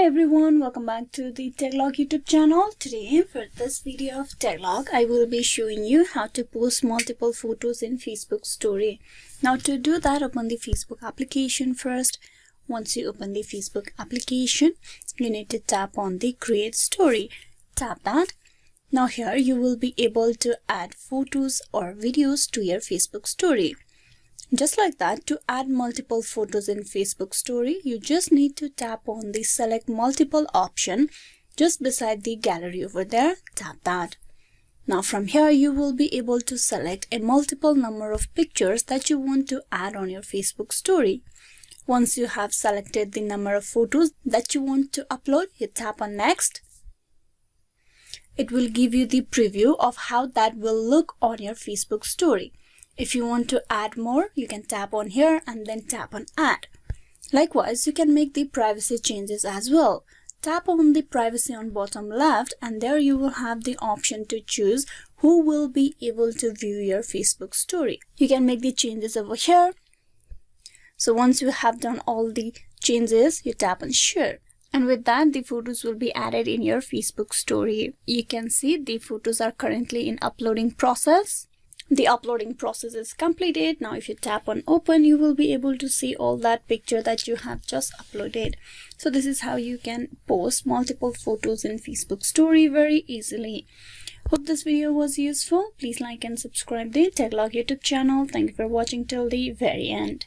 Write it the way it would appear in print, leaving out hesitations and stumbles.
everyone, welcome back to the Techlog YouTube channel. Today for this video of Techlog, I will be showing you how to post multiple photos in Facebook story. Now to do that, open the Facebook application first. Once you open the Facebook application, you need to tap on the create story. Tap that. Now here you will be able to add photos or videos to your Facebook story. Just like that, to add multiple photos in Facebook story, you just need to tap on the select multiple option just beside the gallery over there. Tap that. Now from here you will be able to select a multiple number of pictures that you want to add on your Facebook story. Once you have selected the number of photos that you want to upload, you tap on next. It will give you the preview of how that will look on your Facebook story. If you want to add more, you can tap on here and then tap on add. Likewise, you can make the privacy changes as well. Tap on the privacy on bottom left and there you will have the option to choose who will be able to view your Facebook story. You can make the changes over here. So once you have done all the changes, you tap on share. And with that, the photos will be added in your Facebook story. You can see the photos are currently in uploading process. The uploading process is completed. Now if you tap on open, you will be able to see all that picture that you have just uploaded. So this is how you can post multiple photos in Facebook story very easily. Hope this video was useful. Please like and subscribe the Techlog YouTube channel. Thank you for watching till the very end.